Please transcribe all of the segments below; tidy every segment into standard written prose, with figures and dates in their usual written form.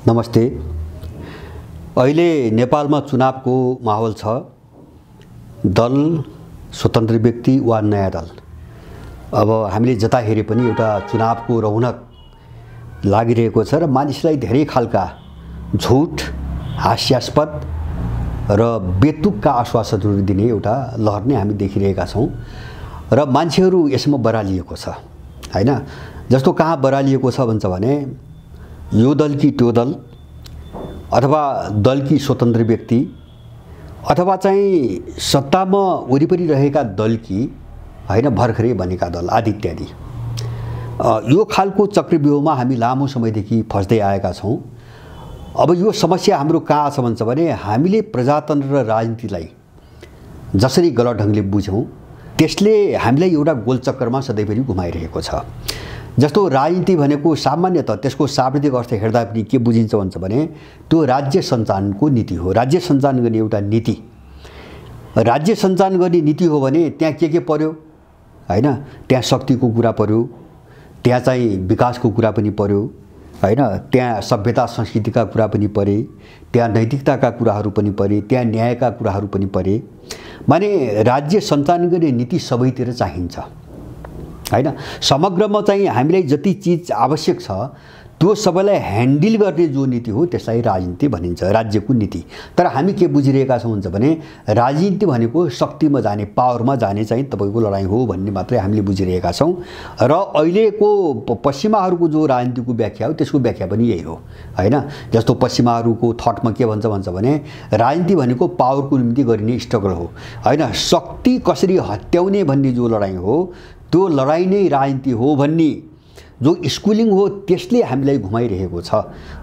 नमस्ते। अहिले नेपालमा चुनावको माहौल छ। दल, स्वतन्त्र व्यक्ति वा नयाँ दल, अब हामीले जता हेरे पनि एउटा चुनावको रौनक लागिरहेको छ र मानिसलाई धेरै खालका झुट, हास्यास्पद र बेतुकका आश्वासनहरू दिने एउटा लहर नै हामी देखिरहेका छौँ र मान्छेहरू यसमा बरालिएको छ हैन। जस्तो कहाँ बरालिएको छ भन्छ भने यो दल कि त्यो दल, अथवा दल कि स्वतन्त्र व्यक्ति, अथवा चाहिँ सत्तामा वरिपरि रहेका दल कि हैन भर्खरै बनेका दल आदि इत्यादि। यो खालको चक्रव्यूहमा हामी लामो समयदेखि फस्दै आएका छौँ। अब यो समस्या हाम्रो कहाँ छ भन्छ भने हामीले प्रजातन्त्र र राजनीतिलाई जसरी गलत ढङ्गले बुझ्यौँ त्यसले हामीलाई एउटा गोलचक्करमा सधैँभरि घुमाइरहेको छ। जस्तो राजनीति भनेको सामान्यतः त्यसको शाब्दिक अर्थ हेर्दा पनि के बुझिन्छ भन्छ भने त्यो राज्य सञ्चालनको नीति हो। राज्य सञ्चालन गर्ने एउटा नीति, राज्य सञ्चालन गर्ने नीति हो भने त्यहाँ के पर्यो हैन, त्यहाँ शक्तिको कुरा पर्यो, त्यहाँ चाहिँ विकासको कुरा पनि पर्यो हैन, त्यहाँ सभ्यता संस्कृतिका कुरा पनि परे, त्यहाँ नैतिकताका कुराहरू पनि परे, त्यहाँ न्यायका कुराहरू पनि परे। माने राज्य सञ्चालन गर्ने नीति सबैतिर चाहिन्छ हैन। समग्रमा चाहिँ हामीलाई जति चीज आवश्यक छ त्यो सबैलाई ह्यान्डल गर्ने जो नीति हो त्यसलाई राजनीति भनिन्छ, राज्यको नीति। तर हामी के बुझिरहेका छौँ भन्छ भने राजनीति भनेको शक्तिमा जाने, पावरमा जाने चाहिँ तपाईँको लडाइँ हो भन्ने मात्रै हामीले बुझिरहेका छौँ। र अहिलेको पश्चिमाहरूको जो राजनीतिको व्याख्या हो त्यसको व्याख्या पनि यही हो हैन। जस्तो पश्चिमाहरूको थटमा के भन्छ भने राजनीति भनेको पावरको निम्ति गरिने स्ट्रगल हो हैन, शक्ति कसरी हत्याउने भन्ने जो लडाइँ हो त्यो लडाइँ नै राजनीति हो भन्ने जो स्कुलिङ हो त्यसले हामीलाई घुमाइरहेको छ।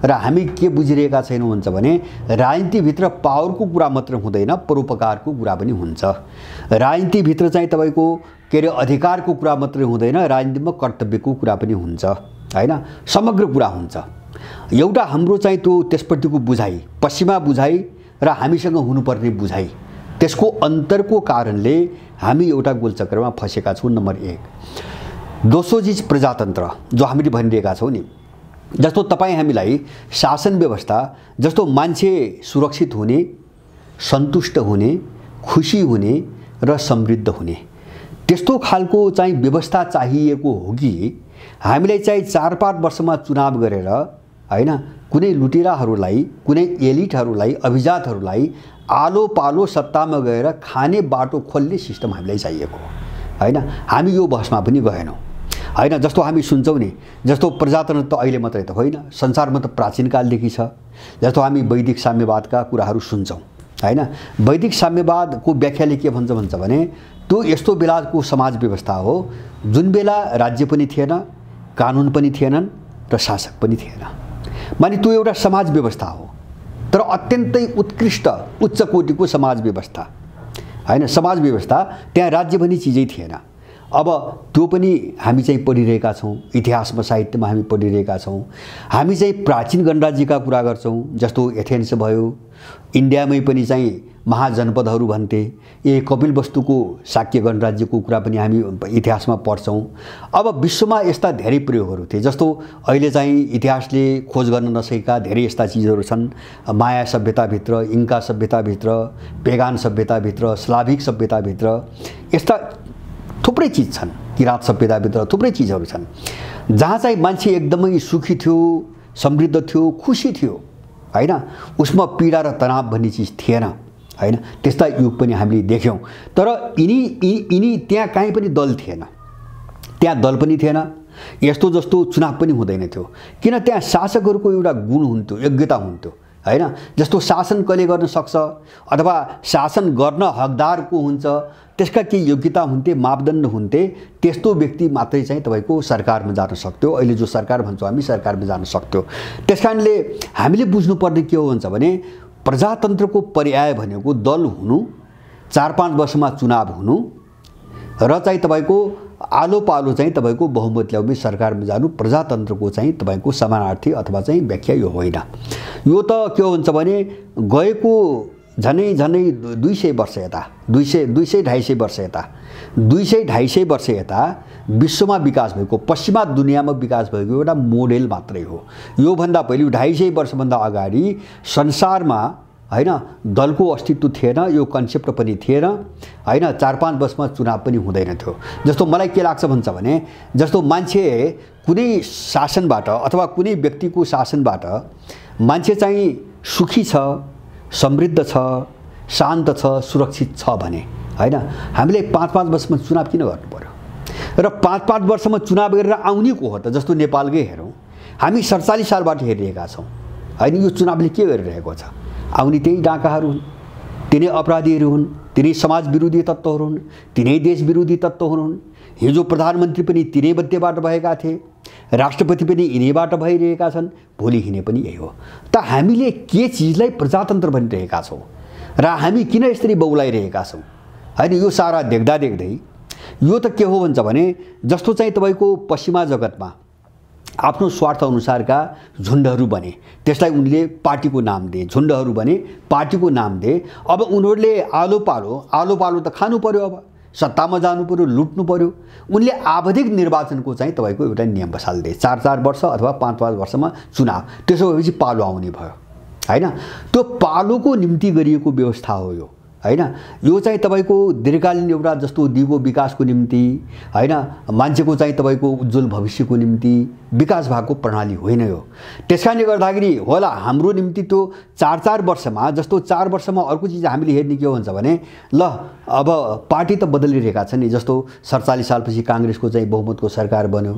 र हामी के बुझिरहेका छैनौँ भन्छ भने राजनीतिभित्र पावरको कुरा मात्र हुँदैन, परोपकारको कुरा पनि हुन्छ। राजनीतिभित्र चाहिँ तपाईँको के अरे अधिकारको कुरा मात्रै हुँदैन, राजनीतिमा कर्तव्यको कुरा पनि हुन्छ हैन, समग्र कुरा हुन्छ। एउटा हाम्रो चाहिँ त्यो त्यसप्रतिको बुझाइ, पश्चिमा बुझाइ र हामीसँग हुनुपर्ने बुझाइ, त्यसको अन्तरको कारणले हामी एउटा गोलचक्रमा फँसेका छौँ। नम्बर 1। दोस्रो चिज प्रजातन्त्र जो हामीले भनिरहेका छौँ नि। जस्तो तपाईँ हामीलाई शासन व्यवस्था, जस्तो मान्छे सुरक्षित हुने, सन्तुष्ट हुने, खुसी हुने र समृद्ध हुने त्यस्तो खालको चाहिँ व्यवस्था चाहिएको हो कि हामीलाई चाहिँ 4-5 वर्षमा चुनाव गरेर हैन कुनै लुटेराहरूलाई, कुनै एलिटहरूलाई, अभिजातहरूलाई आलो पालो सत्तामा गएर खाने बाटो खोल्ने सिस्टम हामीलाई चाहिएको हैन। हामी यो बहसमा पनि गएनौँ हैन। जस्तो हामी सुन्छौँ नि, जस्तो प्रजातन्त्र त अहिले मात्रै त होइन, संसारमा त प्राचीन कालदेखि छ। जस्तो हामी वैदिक साम्यवादका कुराहरू सुन्छौँ हैन। वैदिक साम्यवादको व्याख्याले के भन्छ भने त्यो यस्तो बेलाको समाज व्यवस्था हो जुन बेला राज्य पनि थिएन, कानुन पनि थिएनन् र शासक पनि थिएन। माने त्यो एउटा समाज व्यवस्था हो तर अत्यन्तै उत्कृष्ट उच्च कोटिको समाज व्यवस्था हैन। समाज व्यवस्था, त्यहाँ राज्य भन्ने चिजै थिएन। अब त्यो पनि हामी चाहिँ पढिरहेका छौँ, इतिहासमा साहित्यमा हामी पढिरहेका छौँ। हामी चाहिँ प्राचीन गणराज्यका कुरा गर्छौँ, जस्तो एथेन्स भयो, इन्डियामै पनि चाहिँ महाजनपदहरू भन्थे। कपिल वस्तुको शाक्य गणराज्यको कुरा पनि हामी इतिहासमा पढ्छौँ। अब विश्वमा यस्ता धेरै प्रयोगहरू थिए, जस्तो अहिले चाहिँ इतिहासले खोज गर्न नसकेका धेरै यस्ता चिजहरू छन्। माया सभ्यताभित्र, इन्का सभ्यताभित्र, पेगान सभ्यताभित्र, स्लाभिक सभ्यताभित्र यस्ता थुप्रै चिज छन्। किराँत सभ्यताभित्र थुप्रै चिजहरू छन् जहाँ चाहिँ मान्छे एकदमै सुखी थियो, समृद्ध थियो, खुसी थियो हैन। उसमा पीडा र तनाव भन्ने चिज थिएन हैन। त्यस्ता युग पनि हामीले देख्यौँ। तर यिनी त्यहाँ कहीँ पनि दल थिएन, त्यहाँ दल पनि थिएन, यस्तो जस्तो चुनाव पनि हुँदैन थियो। किन त्यहाँ शासकहरूको एउटा गुण हुन्थ्यो, योग्यता हुन्थ्यो हैन। जस्तो शासन कसले गर्न सक्छ अथवा शासन गर्न हकदार को हुन्छ त्यसका के योग्यता हुन्थे, मापदण्ड हुन्थे, त्यस्तो व्यक्ति मात्रै चाहिँ तपाईँको सरकारमा जान सक्थ्यो। अहिले जो सरकार भन्छौँ हामी, सरकारमा जान सक्थ्यो। त्यसकारणले हामीले बुझ्नुपर्ने के हो भन्छ भने प्रजातन्त्रको पर्याय भनेको दल हुनु, 4-5 वर्षमा चुनाव हुनु र चाहिँ तपाईँको आलो पालो चाहिँ तपाईँको बहुमत ल्याउने सरकारमा जानु प्रजातन्त्रको चाहिँ तपाईँको समानार्थी अथवा चाहिँ व्याख्या यो होइन। यो त के हुन्छ भने गएको झनै 200 वर्ष यता, 200-250 वर्ष यता 200-250 वर्ष यता विश्वमा विकास भएको, पश्चिमा दुनियाँमा विकास भएको एउटा मोडेल मात्रै हो। योभन्दा पहिले 250 वर्षभन्दा अगाडि संसारमा हैन दलको अस्तित्व थिएन, यो कन्सेप्ट पनि थिएन हैन। 4-5 वर्षमा चुनाव पनि हुँदैन थियो। जस्तो मलाई के लाग्छ भन्छ भने, जस्तो मान्छे कुनै शासनबाट अथवा कुनै व्यक्तिको शासनबाट मान्छे चाहिँ सुखी छ, समृद्ध छ, शान्त छ, सुरक्षित छ भने हैन, हामीले 5-5 वर्षमा चुनाव किन गर्नु पर्यो? र 5-5 वर्षमा चुनाव गरेर आउने को हो त? जस्तो नेपालकै हेरौँ, हामी 47 सालबाट हेरिरहेका छौँ हैन। यो चुनावले के गरिरहेको छ? आउने त्यही डाकाहरू हुन्, तिनै अपराधीहरू हुन्, तिनै समाज विरोधी तत्त्वहरू हुन्, तिनै देश विरोधी तत्त्वहरू हुन्। हिजो प्रधानमन्त्री पनि तिनै मध्येबाट भएका थिए, राष्ट्रपति पनि यिनैबाट भइरहेका छन्, भोलि हिँडे पनि यही हो। त हामीले के चिजलाई प्रजातन्त्र भनिरहेका छौँ र हामी किन यसरी बौलाइरहेका छौँ हैन? यो सारा देख्दा देख्दै यो त के हो भन्छ भने, जस्तो चाहिँ तपाईँको पश्चिमा जगतमा आफ्नो स्वार्थ अनुसारका झुन्डहरू बने, त्यसलाई उनले पार्टीको नाम दिए, झुन्डहरू बने, पार्टीको नाम दिए। अब उनीहरूले आलो पालो त खानु पर्यो, अब सत्तामा जानु पर्यो, लुट्नु पर्यो। उनले आवधिक निर्वाचनको चाहिँ तपाईँको एउटा नियम बसालिदिए, 4-4 वर्ष अथवा 5-5 वर्षमा चुनाव। त्यसो भएपछि पालो आउने भयो हैन। त्यो पालोको निम्ति गरिएको व्यवस्था हो यो हैन। यो चाहिँ तपाईँको दीर्घकालीन एउटा जस्तो दिगो विकासको निम्ति हैन, मान्छेको चाहिँ तपाईँको उज्जवल भविष्यको निम्ति विकास भएको प्रणाली होइन यो। त्यसकारणले गर्दाखेरि होला हाम्रो निम्ति त्यो 4-4 वर्षमा, जस्तो 4 वर्षमा अर्को चिज हामीले हेर्ने के हो भन्छ भने, ल अब पार्टी त बदलिरहेका छन् नि। जस्तो 47 सालपछि काङ्ग्रेसको चाहिँ बहुमतको सरकार बन्यो,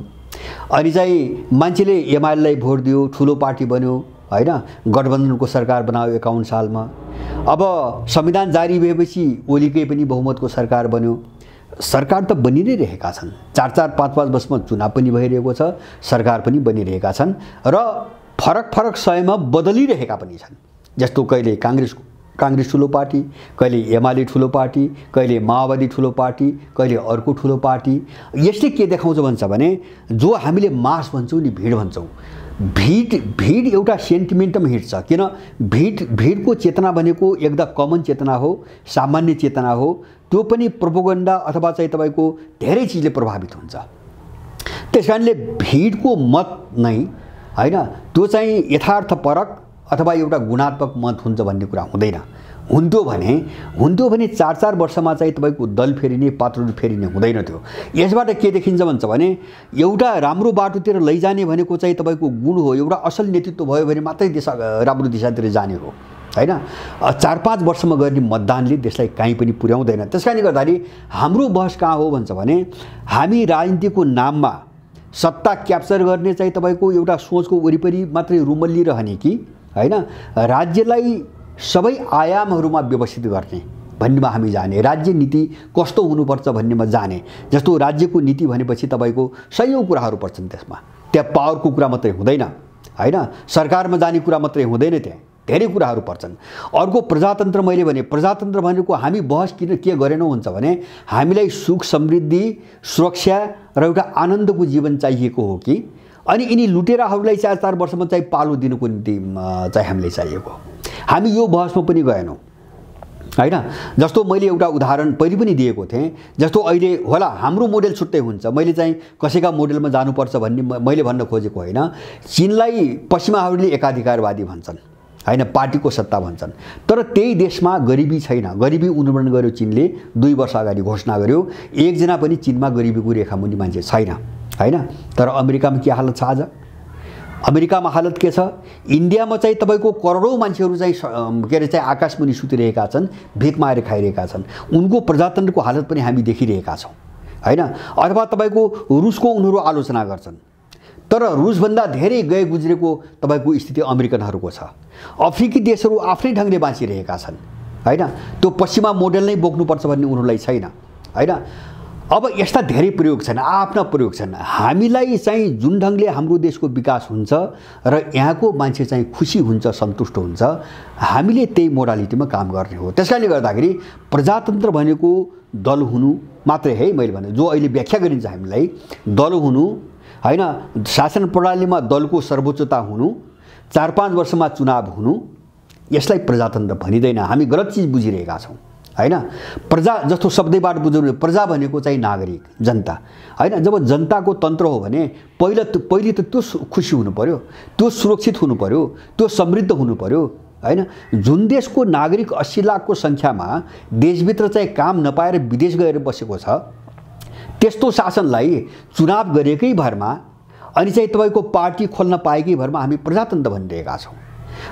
अनि चाहिँ मान्छेले एमालेलाई भोट दियो, ठुलो पार्टी बन्यो हैन, गठबन्धनको सरकार बनायो 51 सालमा। अब संविधान जारी भएपछि ओलीकै पनि बहुमतको सरकार बन्यो। सरकार त बनि नै रहेका छन्, 4-4, 5-5 वर्षमा चुनाव पनि भइरहेको छ, सरकार पनि बनिरहेका छन् र फरक समयमा बदलिरहेका पनि छन्। जस्तो कहिले काङ्ग्रेस ठुलो पार्टी, कहिले एमाले ठुलो पार्टी, कहिले माओवादी ठुलो पार्टी, कहिले अर्को ठुलो पार्टी। यसले के देखाउँछ भन्छ भने, जो हामीले मास भन्छौँ नि, भिड भन्छौँ, भिड एउटा सेन्टिमेन्टमा हिँड्छ। किन? भिडको चेतना भनेको एकदम कमन चेतना हो, सामान्य चेतना हो। त्यो पनि प्रोपोगन्डा अथवा चाहिँ तपाईँको धेरै चिजले प्रभावित हुन्छ। त्यसकारणले भिडको मत नै हैन, त्यो चाहिँ यथार्थपरक अथवा एउटा गुणात्मक मत हुन्छ भन्ने कुरा हुँदैन। हुन्थ्यो भने 4-4 वर्षमा चाहिँ तपाईँको दल फेरिने, पात्रहरू फेरिने हुँदैन थियो। यसबाट के देखिन्छ भन्छ भने, एउटा राम्रो बाटोतिर लैजाने भनेको चाहिँ तपाईँको गुण हो। एउटा असल नेतृत्व भयो भने मात्रै देश राम्रो दिशातिर जाने हो हैन। 4-5 वर्षमा गर्ने मतदानले देशलाई कहीँ पनि पुर्याउँदैन। त्यसकारणले गर्दाखेरि हाम्रो बहस कहाँ हो भन्छ भने, हामी राजनीतिको नाममा सत्ता क्याप्चर गर्ने चाहिँ तपाईँको एउटा सोचको वरिपरि मात्रै रुमल्लिरहने कि हैन, राज्यलाई सबै आयामहरूमा व्यवस्थित गर्ने भन्नेमा हामी जाने, राज्य नीति कस्तो हुनुपर्छ भन्नेमा जाने। जस्तो राज्यको नीति भनेपछि तपाईँको सयौं कुराहरू पर्छन् त्यसमा। त्यहाँ पावरको कुरा मात्रै हुँदैन हैन, सरकारमा जाने कुरा मात्रै हुँदैन, त्यहाँ धेरै कुराहरू पर्छन्। अर्को प्रजातन्त्र, मैले भने प्रजातन्त्र भनेको हामी बहस किन के गरेनौँ भन्छ भने, हामीलाई सुख समृद्धि, सुरक्षा र एउटा आनन्दको जीवन चाहिएको हो कि, अनि यिनी लुटेराहरूलाई 4-4 वर्षमा चाहिँ पालो दिनुको निम्ति चाहिँ हामीलाई चाहिएको। हामी यो बहसमा पनि गएनौँ हैन। जस्तो मैले एउटा उदाहरण पहिले पनि दिएको थिएँ, जस्तो अहिले होला हाम्रो मोडेल छुट्टै हुन्छ। मैले चाहिँ कसैका मोडेलमा जानुपर्छ भन्ने मैले भन्न खोजेको होइन। चीनलाई पश्चिमाहरूले एकाधिकारवादी भन्छन् हैन, पार्टीको सत्ता भन्छन्, तर त्यही देशमा गरिबी छैन। गरिबी उन्मूलन गर्यो चीनले, 2 वर्ष अगाडि घोषणा गर्यो। एकजना पनि चीनमा गरिबीको रेखामुनि मान्छे छैन हैन। तर अमेरिकामा के हालत छ आज? अमेरिकामा हालत के छ? इन्डियामा चाहिँ तपाईँको करोडौँ मान्छेहरू चाहिँ के अरे चाहिँ आकाशमुनि सुतिरहेका छन्, भिख मागेर खाइरहेका छन्। उनको प्रजातन्त्रको हालत पनि हामी देखिरहेका छौँ हैन। अथवा तपाईँको रुसको उनीहरू आलोचना गर्छन्, तर रुसभन्दा धेरै गए गुज्रेको तपाईँको स्थिति अमेरिकनहरूको छ। अफ्रिकी देशहरू आफ्नै ढङ्गले बाँचिरहेका छन् हैन। त्यो पश्चिमा मोडेल नै बोक्नुपर्छ भन्ने उनीहरूलाई छैन हैन। अब यस्ता धेरै प्रयोग छन्, आफ्ना प्रयोग छन्। हामीलाई चाहिँ जुन ढङ्गले हाम्रो देशको विकास हुन्छ र यहाँको मान्छे चाहिँ खुसी हुन्छ, सन्तुष्ट हुन्छ, हामीले त्यही मोडालिटीमा काम गर्ने हो। त्यसकारणले गर्दाखेरि प्रजातन्त्र भनेको दल हुनु मात्रै है। मैले भने जो अहिले व्याख्या गरिन्छ हामीलाई, दल हुनु हैन, शासन प्रणालीमा दलको सर्वोच्चता हुनु, 4-5 वर्षमा चुनाव हुनु, यसलाई प्रजातन्त्र भनिँदैन। हामी गलत चिज बुझिरहेका छौँ हैन। प्रजा जस्तो शब्दैबाट बुझ्नु, प्रजा भनेको चाहिँ नागरिक, जनता हैन। जब जनताको तन्त्र हो भने पहिले त त्यो खुसी हुनु पर्यो, त्यो सुरक्षित हुनु पर्यो, त्यो समृद्ध हुनु पर्यो हैन। जुन देशको नागरिक 80 लाखको सङ्ख्यामा देशभित्र चाहिँ काम नपाएर विदेश गएर बसेको छ, त्यस्तो शासनलाई चुनाव गरेकै भरमा अनि चाहिँ तपाईको पार्टी खोल्न पाएकै भरमा हामी प्रजातन्त्र भनिरहेका छौँ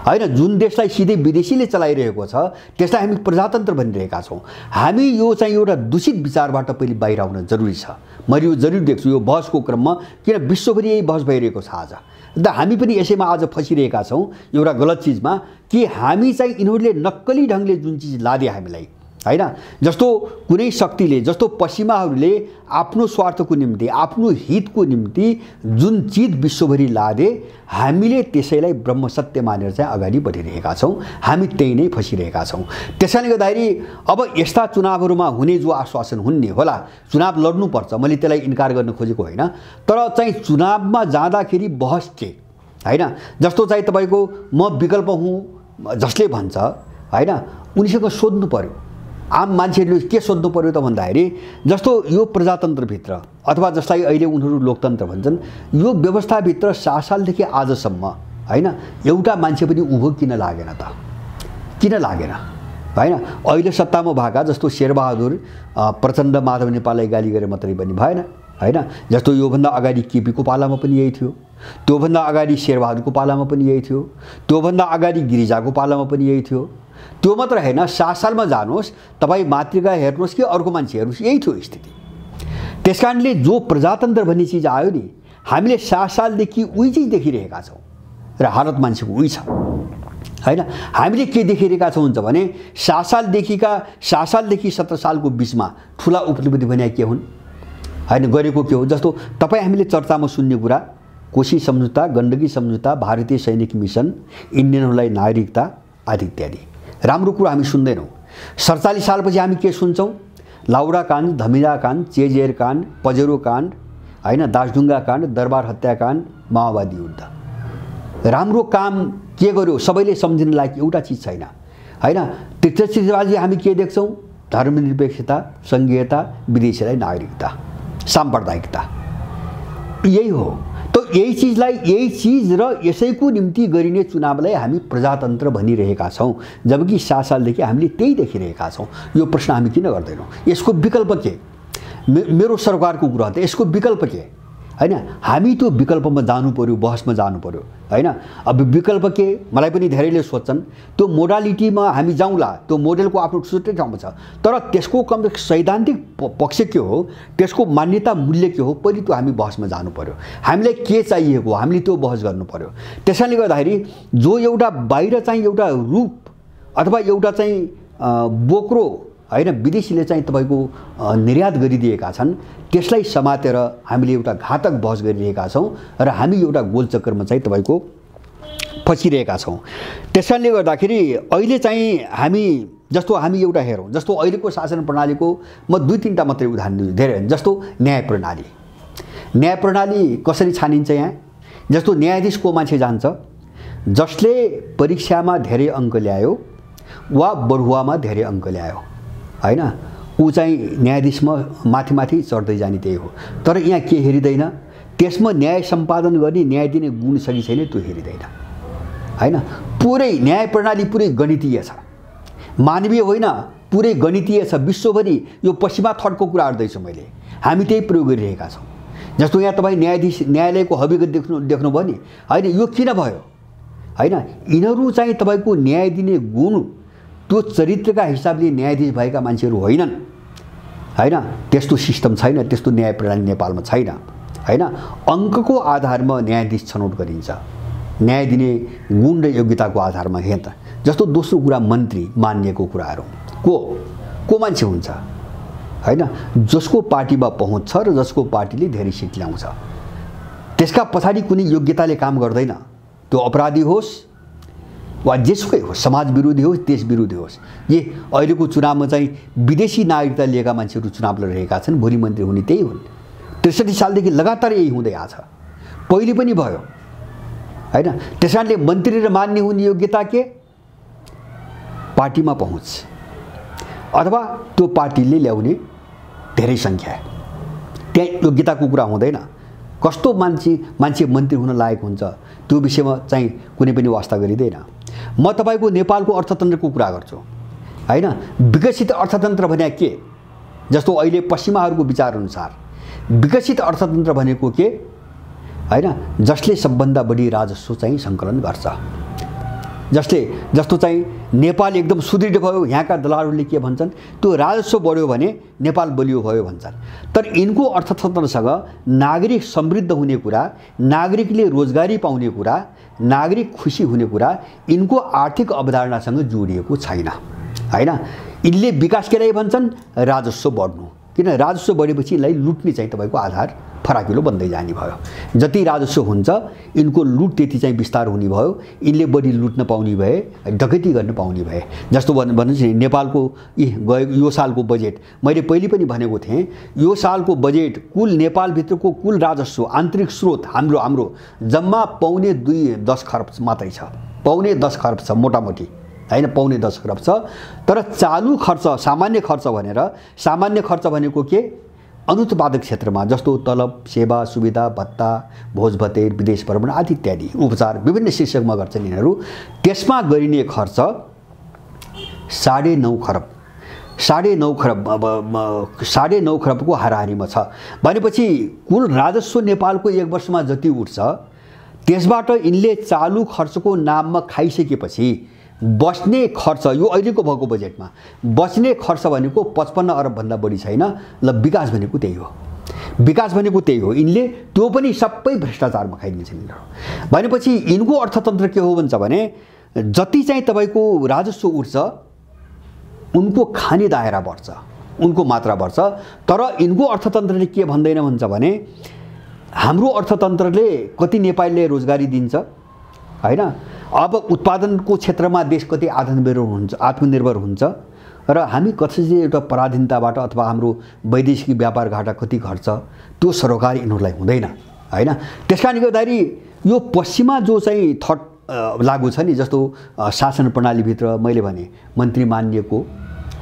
हैन। जुन देशलाई सिधै विदेशीले चलाइरहेको छ त्यसलाई हामी प्रजातन्त्र भनिरहेका छौँ। हामी यो चाहिँ एउटा दूषित विचारबाट पहिले बाहिर आउन जरुरी छ। मैले यो जरुरी देख्छु यो बहसको क्रममा, किन विश्वभरि यही बहस भइरहेको छ आज। र हामी पनि यसैमा आज फसिरहेका छौँ एउटा गलत चिजमा, कि हामी चाहिँ यिनीहरूले नक्कली ढङ्गले जुन चिज लादे हामीलाई हैन। जस्तो कुनै शक्तिले, जस्तो पश्चिमाहरूले आफ्नो स्वार्थको निम्ति, आफ्नो हितको निम्ति जुन चिज विश्वभरि लादे, हामीले त्यसैलाई ब्रह्म सत्य मानेर चाहिँ अगाडि बढिरहेका छौँ। हामी त्यही नै फसिरहेका छौँ। त्यसैले गर्दाखेरि अब यस्ता चुनावहरूमा हुने जो आश्वासन हुने होला, चुनाव लड्नुपर्छ, मैले त्यसलाई इन्कार गर्न खोजेको होइन, तर चाहिँ चुनावमा जाँदाखेरि बहस के हैन। जस्तो चाहिँ तपाईँको म विकल्प हुँ जसले भन्छ हैन, उनीसँग सोध्नु पर्यो। आम मान्छेहरूले के सोध्नु पर्यो त भन्दाखेरि, जस्तो यो प्रजातन्त्रभित्र अथवा जसलाई अहिले उनीहरू लोकतन्त्र भन्छन्, यो व्यवस्थाभित्र 60 सालदेखि आजसम्म हैन एउटा मान्छे पनि उभो किन लागेन त? किन लागेन हैन? अहिले सत्तामा भएका जस्तो शेरबहादुर प्रचण्ड, माधव नेपाललाई गाली गरे मात्रै पनि भएन हैन। जस्तो योभन्दा अगाडि केपीको पालामा पनि यही थियो, त्योभन्दा अगाडि शेरबहादुरको पालामा पनि यही थियो, त्योभन्दा अगाडि गिरिजाको पालामा पनि यही थियो। त्यो मात्र हैन, 60 सालमा जानुहोस् तपाईँ मातृका हेर्नुहोस् कि अर्को मान्छे हेर्नुहोस्, यही थियो स्थिति। त्यसकारणले जो प्रजातन्त्र भन्ने चिज आयो नि, हामीले 60 सालदेखि उही चिज देखिरहेका छौँ र हालत मान्छेको उही छ हैन। हामीले के देखिरहेका छौँ हुन्छ भने 60 सालदेखि 17 सालको बिचमा ठुला उपलब्धि भने के हुन् हैन, गरेको के हो। जस्तो तपाईँ हामीले चर्चामा सुन्ने कुरा कोशी सम्झौता, गण्डकी सम्झौता, भारतीय सैनिक मिसन, इन्डियनहरूलाई नागरिकता आदि इत्यादि राम्रो कुरा हामी सुन्दैनौँ। 47 सालपछि हामी के सुन्छौँ? लाउडा काण्ड, धमिरा काण्ड, चेजेर काण्ड, पजेरो काण्ड हैन, दासढुङ्गा काण्ड, दरबार हत्याकाण्ड, माओवादी युद्ध। राम्रो काम के गर्यो सबैले सम्झिन लायक एउटा चिज छैन हैन। त्यसपछि हामी के देख्छौँ? धर्मनिरपेक्षता, सङ्घीयता, विदेशीलाई नागरिकता, साम्प्रदायिकता, यही हो। तो यही चीज र यसैको निम्ति गरिने चुनावलाई हामी प्रजातन्त्र भनिरहेका छौँ, जबकि 60 सालदेखि हामीले त्यही देखिरहेका छौँ। यो प्रश्न हामी किन गर्दैनौँ? यसको विकल्प के? मेरो सरकारको कुरा त यसको विकल्प के हैन? हामी त्यो विकल्पमा जानु पर्यो, बहसमा जानु पर्यो हैन। अब विकल्प के? मलाई पनि धेरैले सोध्छन्, त्यो मोडालिटीमा हामी जाउँला, त्यो मोडेलको आफ्नो छुट्टै ठाउँमा छ, तर त्यसको कम सैद्धान्तिक पक्ष के हो, त्यसको मान्यता मूल्य के हो, पहिले त्यो हामी बहसमा जानु पर्यो। हामीलाई के चाहिएको, हामीले त्यो बहस गर्नु पर्यो। त्यसैले गर्दाखेरि जो एउटा बाहिर चाहिँ एउटा रूप अथवा एउटा चाहिँ बोक्रो हैन विदेशीले चाहिँ तपाईको निर्यात गरिदिएका छन्, त्यसलाई समातेर हामीले एउटा घातक बहस गरिरहेका छौँ र हामी एउटा गोलचक्रमा चाहिँ तपाईको फसिरहेका छौँ। त्यसकारणले गर्दाखेरि अहिले चाहिँ हामी जस्तो हामी एउटा हेरौँ, जस्तो अहिलेको शासन प्रणालीको म 2-3टा मात्रै उदाहरण दिन्छु, धेरै होइन। जस्तो न्याय प्रणाली कसरी छानिन्छ यहाँ? जस्तो न्यायाधीश को मान्छे जान्छ जसले परीक्षामा धेरै अङ्क ल्यायो वा बढुवामा धेरै अङ्क ल्यायो हैन, ऊ चाहिँ न्यायाधीशमा माथि चढ्दै जाने त्यही हो। तर यहाँ के हेरिँदैन? त्यसमा न्याय सम्पादन गर्ने, न्याय दिने गुण छ कि छैन त्यो हेरिँदैन हैन। पुरै न्याय प्रणाली पुरै गणितीय छ, मानवीय होइन, पुरै गणितीय छ। विश्वभरि यो पश्चिमा थटको कुरा गर्दैछु मैले, हामी त्यही प्रयोग गरिरहेका छौँ। जस्तो यहाँ तपाईँ न्यायालयको हविगत देख्नुभयो नि हैन, यो किन भयो हैन? यिनीहरू चाहिँ तपाईको न्याय दिने गुण, त्यो चरित्रका हिसाबले न्यायाधीश भएका मान्छेहरू होइनन् हैन। त्यस्तो सिस्टम छैन, त्यस्तो न्याय प्रणाली नेपालमा छैन हैन। अङ्कको आधारमा न्यायाधीश छनौट गरिन्छ, न्याय दिने गुण र योग्यताको आधारमा हेर्छ। जस्तो दोस्रो कुरा मन्त्री मानिएको कुराहरू को मान्छे हुन्छ हैन, जसको पार्टीमा पहुँच छ र जसको पार्टीले धेरै सिट ल्याउँछ। त्यसका पछाडि कुनै योग्यताले काम गर्दैन, त्यो अपराधी होस् वा जेसुकै होस्, समाज विरोधी होस्, देश विरोधी होस्। अहिलेको चुनावमा चाहिँ विदेशी नागरिकता लिएका मान्छेहरू चुनाव लडिरहेका छन्, भोलि मन्त्री हुने त्यही हुन्। 63 सालदेखि लगातार यही हुँदै आछ, पहिले पनि भयो हैन। त्यसकारणले मन्त्री र मान्य हुने योग्यता के? पार्टीमा पहुँच अथवा त्यो पार्टीले ल्याउने धेरै सङ्ख्या। त्यहाँ योग्यताको कुरा हुँदैन। कस्तो मान्छे मन्त्री हुन लायक हुन्छ त्यो विषयमा चाहिँ कुनै पनि वास्ता गरिँदैन। म तपाईको नेपालको अर्थतन्त्रको कुरा गर्छु हैन। विकसित अर्थतन्त्र भने के? जस्तो अहिले पश्चिमाहरूको विचार अनुसार विकसित अर्थतन्त्र भनेको के हैन? जसले सबभन्दा बढी राजस्व चाहिँ सङ्कलन गर्छ। जस्तो चाहिँ नेपाल एकदम सुदृढ भयो, यहाँका दलालहरूले के भन्छन्, त्यो राजस्व बढ्यो भने नेपाल बलियो भयो भन्छन्। तर यिनको अर्थतन्त्रसँग नागरिक समृद्ध हुने कुरा, नागरिकले रोजगारी पाउने कुरा, नागरिक खुसी हुने कुरा यिनको आर्थिक अवधारणासँग जोडिएको छैन हैन। यिनले विकास के लागि भन्छन्? राजस्व बढ्नु। किन राजस्व बढेपछि यसलाई लुट्ने चाहिँ तपाईँको आधार फराकिलो बन्दै जाने भयो। जति राजस्व हुन्छ यिनको लुट त्यति चाहिँ विस्तार हुने भयो। यिनले बढी लुट्न पाउने भए, डकैती गर्न पाउने भए। जस्तो भन्नुहोस् नि, नेपालको यो सालको बजेट मैले पहिले पनि भनेको थिएँ, यो सालको बजेट कुल नेपालभित्रको कुल राजस्व आन्तरिक स्रोत हाम्रो जम्मा पौने 10 खरब मात्रै छ। पौने 10 खरब छ मोटामोटी हैन, पौने 10 खरब छ। तर चालु खर्च, सामान्य खर्च भनेको के? अनुत्पादक क्षेत्रमा जस्तो तलब, सेवा, सुविधा, भत्ता, भोज भतेर, विदेश भ्रमण आदि इत्यादि, उपचार विभिन्न शीर्षकमा गर्छन् यिनीहरू। त्यसमा गरिने खर्च 9.5 खरब। 9.5 खरबको हाराहारीमा छ। भनेपछि कुल राजस्व नेपालको एक वर्षमा जति उठ्छ त्यसबाट यिनले चालु खर्चको नाममा खाइसकेपछि बस्ने खर्च, यो अहिलेको भएको बजेटमा बस्ने खर्च भनेको 55 अरब भन्दा बढी छैन। ल विकास भनेको त्यही हो। यिनले त्यो पनि सबै भ्रष्टाचारमा खाइदिन्छन् यिनीहरू। भनेपछि यिनको अर्थतन्त्र के हो भन्छ भने जति चाहिँ तपाईको राजस्व उठ्छ उनको खाने दायरा बढ्छ, उनको मात्रा बढ्छ। तर यिनको अर्थतन्त्रले के भन्दैन भन्छ भने हाम्रो अर्थतन्त्रले कति नेपालीले रोजगारी दिन्छ हैन। अब उत्पादनको क्षेत्रमा देश कति आत्मनिर्भर हुन्छ र हामी कसरी एउटा पराधीनताबाट अथवा हाम्रो वैदेशिक व्यापार घाटा कति घट्छ त्यो सरोकार यिनीहरूलाई हुँदैन हैन। त्यसकारणले गर्दाखेरि यो पश्चिमा जो चाहिँ थट लागु छ नि, जस्तो शासन प्रणालीभित्र मैले भने मन्त्री मानिएको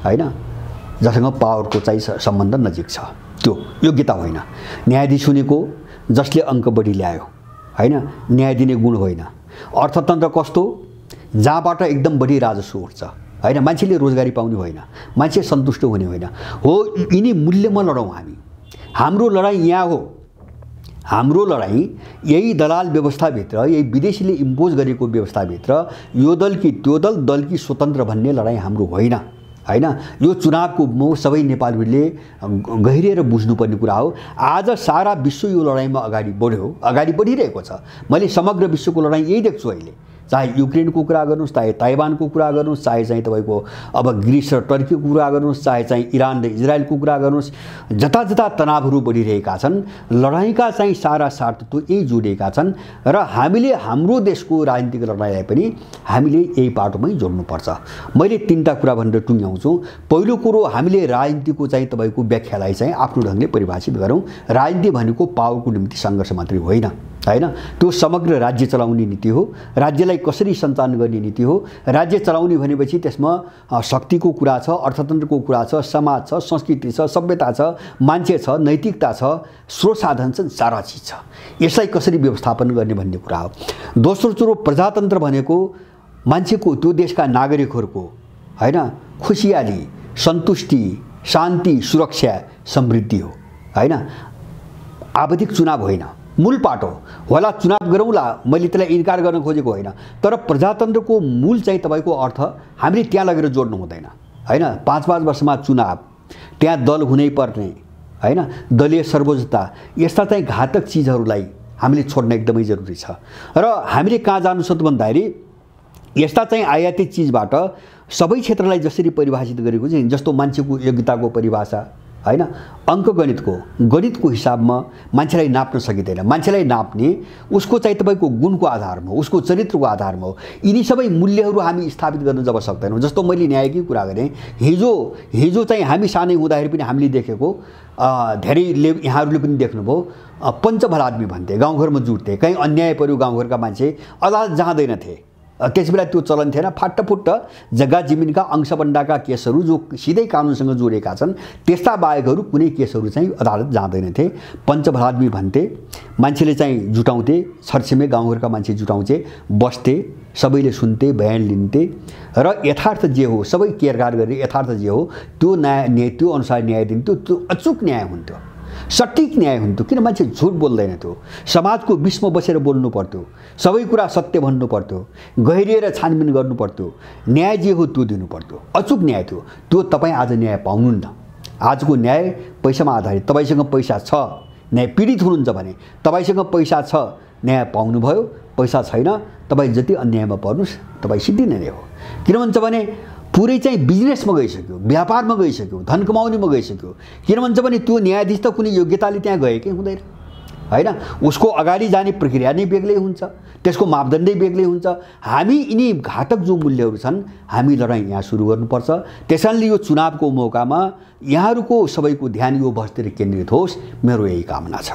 हैन, जसँग पावरको चाहिँ सम्बन्ध नजिक छ, त्यो योग्यता होइन। न्यायाधीश हुनेको जसले अङ्क बढी ल्यायो हैन, न्याय दिने गुण होइन। अर्थतन्त्र कस्तो? जहाँबाट एकदम बढी राजस्व उठ्छ हैन, मान्छेले रोजगारी पाउने होइन, मान्छे सन्तुष्ट हुने होइन हो। यिनी मूल्यमा लडौँ हामी। हाम्रो लडाइँ यहाँ हो। हाम्रो लडाइँ यही दलाल व्यवस्थाभित्र, यही विदेशीले इम्पोज गरेको व्यवस्थाभित्र यो दल कि त्यो दल कि स्वतन्त्र भन्ने लडाइँ हाम्रो होइन हैन। यो चुनावको सबै नेपालीहरूले गहिरिएर बुझ्नुपर्ने कुरा हो। आज सारा विश्व यो लडाइँमा अगाडि बढिरहेको छ। मैले समग्र विश्वको लडाइँ यही देख्छु अहिले। चाहे युक्रेनको कुरा गर्नुहोस्, चाहे ताइवानको कुरा गर्नुहोस्, चाहे चाहिँ तपाईँको अब ग्रिस र टर्कीको कुरा गर्नुहोस्, चाहे चाहिँ इरान र इजरायलको कुरा गर्नुहोस्, जता तनावहरू बढिरहेका छन्। लडाइँका चाहिँ सारा सार्थत्व यही जोडिएका छन् र हामीले हाम्रो देशको राजनीतिक लडाइँलाई पनि हामीले यही बाटोमै जोड्नुपर्छ। मैले 3टा कुरा भनेर टुङ्ग्याउँछु। पहिलो कुरो, हामीले राजनीतिको चाहिँ तपाईँको व्याख्यालाई चाहिँ आफ्नो ढङ्गले परिभाषित गरौँ। राजनीति भनेको पावरको निम्ति सङ्घर्ष मात्रै होइन हैन, त्यो समग्र राज्य चलाउने नीति हो। राज्यलाई कसरी सञ्चालन गर्ने नीति हो। राज्य चलाउने भनेपछि त्यसमा शक्तिको कुरा छ, अर्थतन्त्रको कुरा छ, समाज छ, संस्कृति छ, सभ्यता छ, मान्छे छ, नैतिकता छ, स्रोत साधन छ, सारा चिज छ। यसलाई कसरी व्यवस्थापन गर्ने भन्ने कुरा हो। दोस्रो कुरो, प्रजातन्त्र भनेको मान्छेको, त्यो देशका नागरिकहरूको हैन खुसियाली, सन्तुष्टि, शान्ति, सुरक्षा, समृद्धि हो हैन। आवधिक चुनाव होइन, मूल पाटो होला। चुनाव गरौँला, मैले त्यसलाई इन्कार गर्न खोजेको होइन। तर प्रजातन्त्रको मूल चाहिँ तपाईँको अर्थ हामीले त्यहाँ लगेर जोड्नु हुँदैन हैन। 5-5 वर्षमा चुनाव, त्यहाँ दल हुनै पर्ने हैन, दलीय सर्वोच्चता, यस्ता चाहिँ घातक चिजहरूलाई हामीले छोड्न एकदमै जरुरी छ। र हामीले कहाँ जानु छ भन्दाखेरि यस्ता चाहिँ आयातित चिजबाट सबै क्षेत्रलाई जसरी परिभाषित गरेको छ, जस्तो मान्छेको योग्यताको परिभाषा हैन, गणितको हिसाबमा मान्छेलाई नाप्न सकिँदैन। मान्छेलाई नाप्ने उसको चाहिँ तपाईँको गुणको आधारमा हो, उसको चरित्रको आधारमा हो। यिनी सबै मूल्यहरू हामी स्थापित गर्न जब सक्दैनौँ। जस्तो मैले न्यायकै कुरा गरेँ, हिजो चाहिँ हामी सानै हुँदाखेरि पनि हामीले देखेको, धेरैले यहाँहरूले पनि देख्नुभयो, पञ्चभल आदमी भन्थे, गाउँघरमा जुट्थे। कहीँ अन्याय पर्यो गाउँघरका मान्छे अदालत जाँदैनथे त्यसबेला त्यो चलन थिएन। फाटफुट्ट जग्गा जमिनका अंशबन्डाका केसहरू जो सिधै कानुनसँग जोडिएका छन् त्यस्ता बाहेकहरू कुनै केसहरू चाहिँ अदालत जाँदैनथे। पञ्चभलाद्मी भन्थे, मान्छेले चाहिँ जुटाउँथे, छरछिमे गाउँघरका मान्छे जुटाउँथे, बस्थे, सबैले सुन्थे, बयान लिन्थे र यथार्थ जे हो सबै केरकार गरी यथार्थ जे हो त्यो न्याय त्यो अनुसार न्याय दिन्थ्यो। त्यो अचूक न्याय हुन्थ्यो, सटीक न्याय हुन्थ्यो। किन मान्छे झुट बोल्दैन थियो, समाजको बिचमा बसेर बोल्नु पर्थ्यो, सबै कुरा सत्य भन्नु पर्थ्यो, गहिरिएर छानबिन गर्नु पर्थ्यो, न्याय जे हो त्यो दिनु पर्थ्यो, अचूक न्याय थियो। त्यो तपाईँ आज न्याय पाउनुहुन्न। आजको न्याय पैसामा आधारित। तपाईँसँग पैसा छ, न्याय पीडित हुनुहुन्छ भने तपाईँसँग पैसा छ, न्याय पाउनुभयो, पैसा छैन तपाईँ जति अन्यायमा पर्नुहोस् तपाईँ सिद्धिने नै हो। किन भन्छ भने पुरै चाहिँ बिजनेसमा गइसक्यो, व्यापारमा गइसक्यो, धन कमाउनेमा गइसक्यो। किन भन्छ भने त्यो न्यायाधीश त कुनै योग्यताले त्यहाँ गएकै हुँदैन हैन। उसको अगाडि जाने प्रक्रिया नै बेग्लै हुन्छ, त्यसको मापदण्डै बेग्लै हुन्छ। हामी यिनी घातक जो मूल्यहरू छन् हामी लडाइँ यहाँ सुरु गर्नुपर्छ। त्यसैले यो चुनावको मौकामा यहाँहरूको सबैको ध्यान यो बसतिर केन्द्रित होस्, मेरो यही कामना छ।